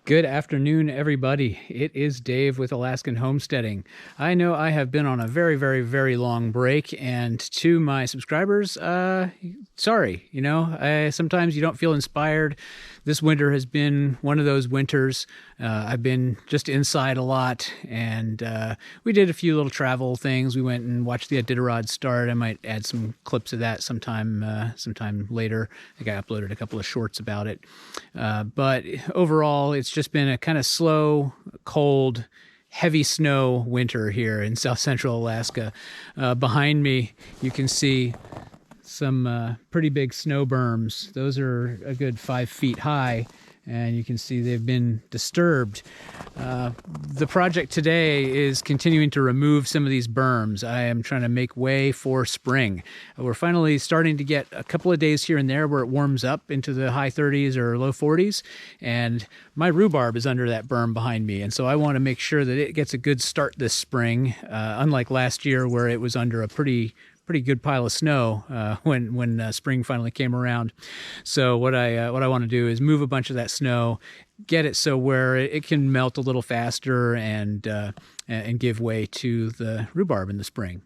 Good afternoon, everybody. It is Dave with Alaskan Homesteading. I know I have been on a very, very, very long break, and to my subscribers, sorry. Sometimes you don't feel inspired. This winter has been one of those winters. I've been just inside a lot, and we did a few little travel things. We went and watched the Iditarod start. I might add some clips of that sometime later. I think I uploaded a couple of shorts about it. But overall, it's just been a kind of slow, cold, heavy snow winter here in south central Alaska. Behind me, you can see some pretty big snow berms. Those are a good 5 feet high, and you can see they've been disturbed. The project today is continuing to remove some of these berms. I am trying to make way for spring. We're finally starting to get a couple of days here and there where it warms up into the high 30s or low 40s, and my rhubarb is under that berm behind me, and so I want to make sure that it gets a good start this spring, unlike last year where it was under a pretty good pile of snow when spring finally came around. So what I want to do is move a bunch of that snow, get it so where it can melt a little faster and give way to the rhubarb in the spring.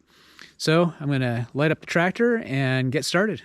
So I'm going to light up the tractor and get started.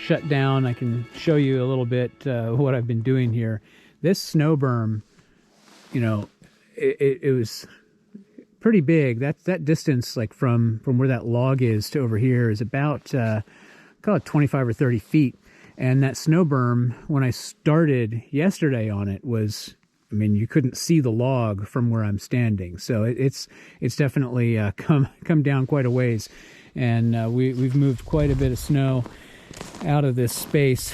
shut down, I can show you a little bit what I've been doing here. This snow berm, you know, it was pretty big. That distance, like from where that log is to over here, is about call it 25 or 30 feet. And that snow berm, when I started yesterday on it, was, I mean, you couldn't see the log from where I'm standing. So it's definitely come down quite a ways. And we've moved quite a bit of snow out of this space.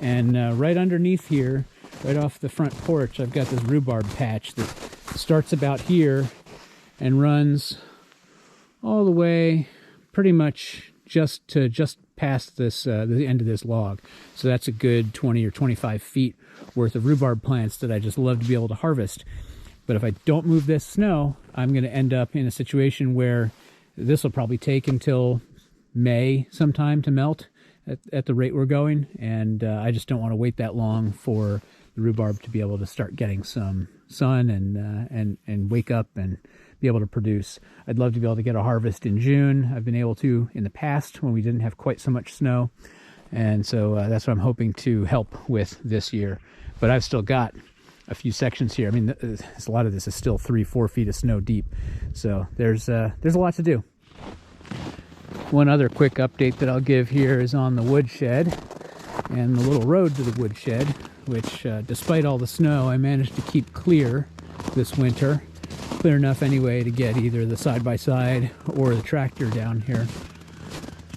And right underneath here, right off the front porch, I've got this rhubarb patch that starts about here and runs all the way pretty much just past this the end of this log. So that's a good 20 or 25 feet worth of rhubarb plants that I just love to be able to harvest. But if I don't move this snow, I'm going to end up in a situation where this will probably take until May sometime to melt at the rate we're going, and I just don't want to wait that long for the rhubarb to be able to start getting some sun and wake up and be able to produce. I'd love to be able to get a harvest in June. I've been able to in the past when we didn't have quite so much snow, and so that's what I'm hoping to help with this year. But I've still got a few sections here. I mean, a lot of this is still 3-4 feet of snow deep, so there's a lot to do. One other quick update that I'll give here is on the woodshed and the little road to the woodshed, which despite all the snow, I managed to keep clear this winter. Clear enough anyway to get either the side-by-side or the tractor down here.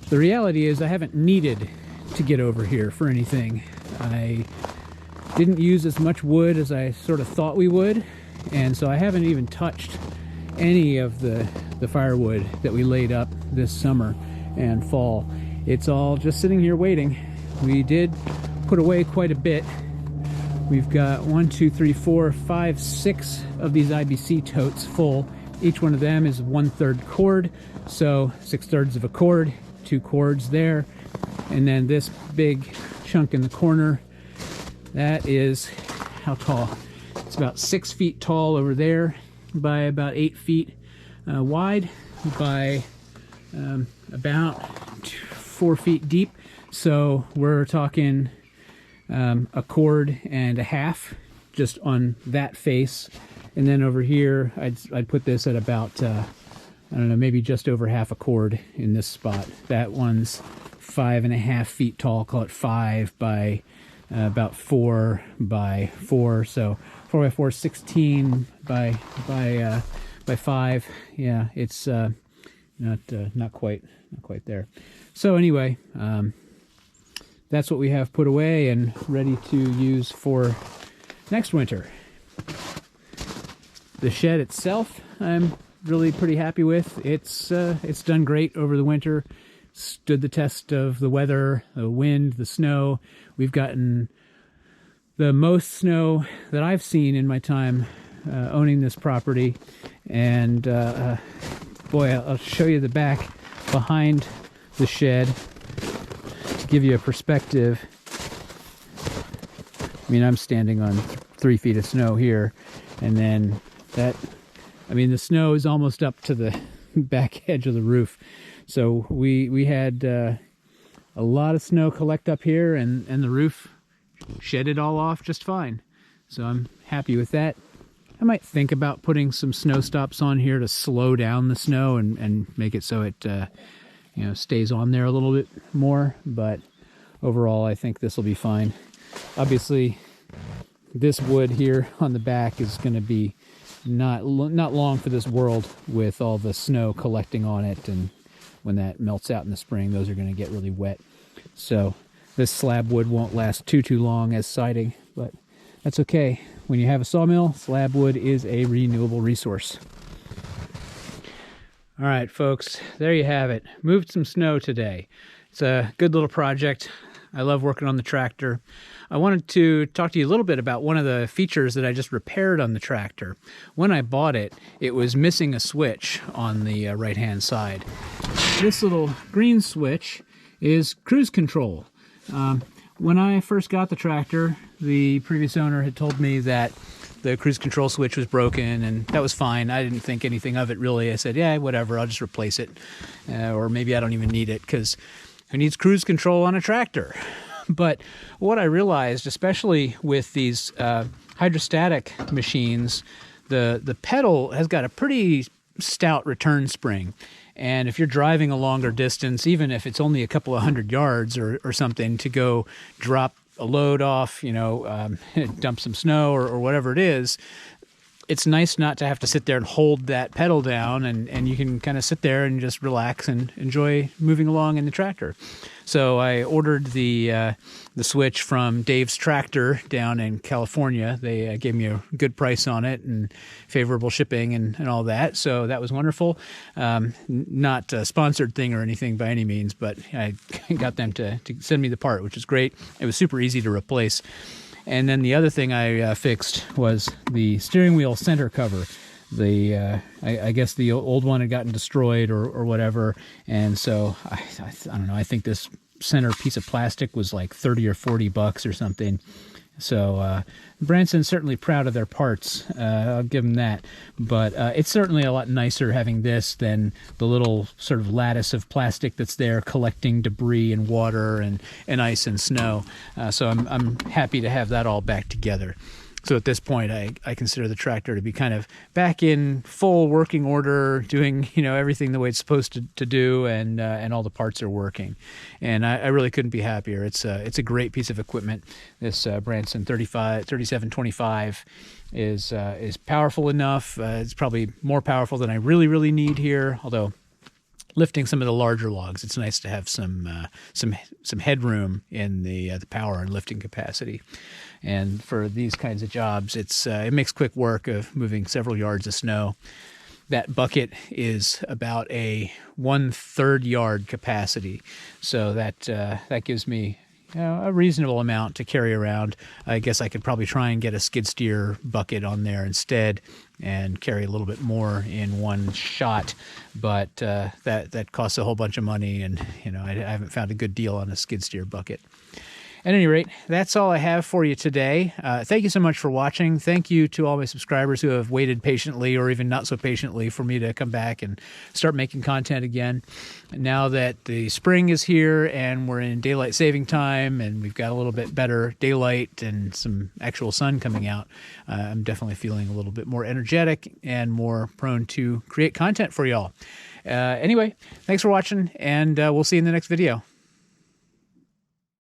The reality is I haven't needed to get over here for anything. I didn't use as much wood as I sort of thought we would, and so I haven't even touched any of the firewood that we laid up this summer and fall. It's all just sitting here waiting. We did put away quite a bit. We've got 1, 2, 3, 4, 5, 6 of these IBC totes full. Each one of them is 1/3 cord, so 6/3 of a cord, 2 cords there. And then this big chunk in the corner, that is, how tall? It's about 6 feet tall over there by about 8 feet wide by about 4 feet deep. So we're talking a cord and a half just on that face, and then over here I'd put this at about I don't know, maybe just over half a cord in this spot. That one's 5.5 feet tall, call it 5 by about 4 by 4, so 4 by 4, 16 by 5. Yeah, it's not quite there. So anyway, that's what we have put away and ready to use for next winter. The shed itself, I'm really pretty happy with. It's done great over the winter. Stood the test of the weather, the wind, the snow. We've gotten the most snow that I've seen in my time owning this property. And boy, I'll show you the back behind the shed to give you a perspective. I mean, I'm standing on 3 feet of snow here, and then that, I mean, the snow is almost up to the back edge of the roof. So we had a lot of snow collect up here, and the roof shed it all off just fine. So I'm happy with that. I might think about putting some snow stops on here to slow down the snow and make it so it stays on there a little bit more. But overall, I think this will be fine. Obviously, this wood here on the back is going to be not long for this world with all the snow collecting on it, and when that melts out in the spring, those are going to get really wet. So this slab wood won't last too long as siding, but that's okay. When you have a sawmill, slab wood is a renewable resource. All right, folks, there you have it. Moved some snow today. It's a good little project. I love working on the tractor. I wanted to talk to you a little bit about one of the features that I just repaired on the tractor. When I bought it, it was missing a switch on the right-hand side. This little green switch is cruise control. When I first got the tractor, the previous owner had told me that the cruise control switch was broken, and that was fine. I didn't think anything of it really. I said, yeah, whatever, I'll just replace it. Or maybe I don't even need it, because Who needs cruise control on a tractor? But what I realized, especially with these hydrostatic machines, the pedal has got a pretty stout return spring. And if you're driving a longer distance, even if it's only a couple of 100 yards or something, to go drop a load off, dump some snow or whatever it is, it's nice not to have to sit there and hold that pedal down, and you can kind of sit there and just relax and enjoy moving along in the tractor. So I ordered the switch from Dave's Tractor down in California. They gave me a good price on it and favorable shipping and all that. So that was wonderful. Not a sponsored thing or anything by any means, but I got them to send me the part, which is great. It was super easy to replace. And then the other thing I fixed was the steering wheel center cover. I guess the old one had gotten destroyed or whatever, and so I don't know. I think this center piece of plastic was like $30 or $40 or something. So Branson's certainly proud of their parts. I'll give them that. But it's certainly a lot nicer having this than the little sort of lattice of plastic that's there collecting debris and water and ice and snow. So I'm happy to have that all back together. So at this point, I consider the tractor to be kind of back in full working order, doing everything the way it's supposed to do, and all the parts are working. And I really couldn't be happier. It's a great piece of equipment. This Branson 3725 is powerful enough. It's probably more powerful than I really need here. Although lifting some of the larger logs, it's nice to have some headroom in the power and lifting capacity. And for these kinds of jobs, it makes quick work of moving several yards of snow. That bucket is about a 1/3 yard capacity, so that gives me a reasonable amount to carry around. I guess I could probably try and get a skid steer bucket on there instead and carry a little bit more in one shot, but that costs a whole bunch of money, and I haven't found a good deal on a skid steer bucket. At any rate, that's all I have for you today. Thank you so much for watching. Thank you to all my subscribers who have waited patiently, or even not so patiently, for me to come back and start making content again. Now that the spring is here and we're in daylight saving time and we've got a little bit better daylight and some actual sun coming out, I'm definitely feeling a little bit more energetic and more prone to create content for y'all. Anyway, thanks for watching, and we'll see you in the next video.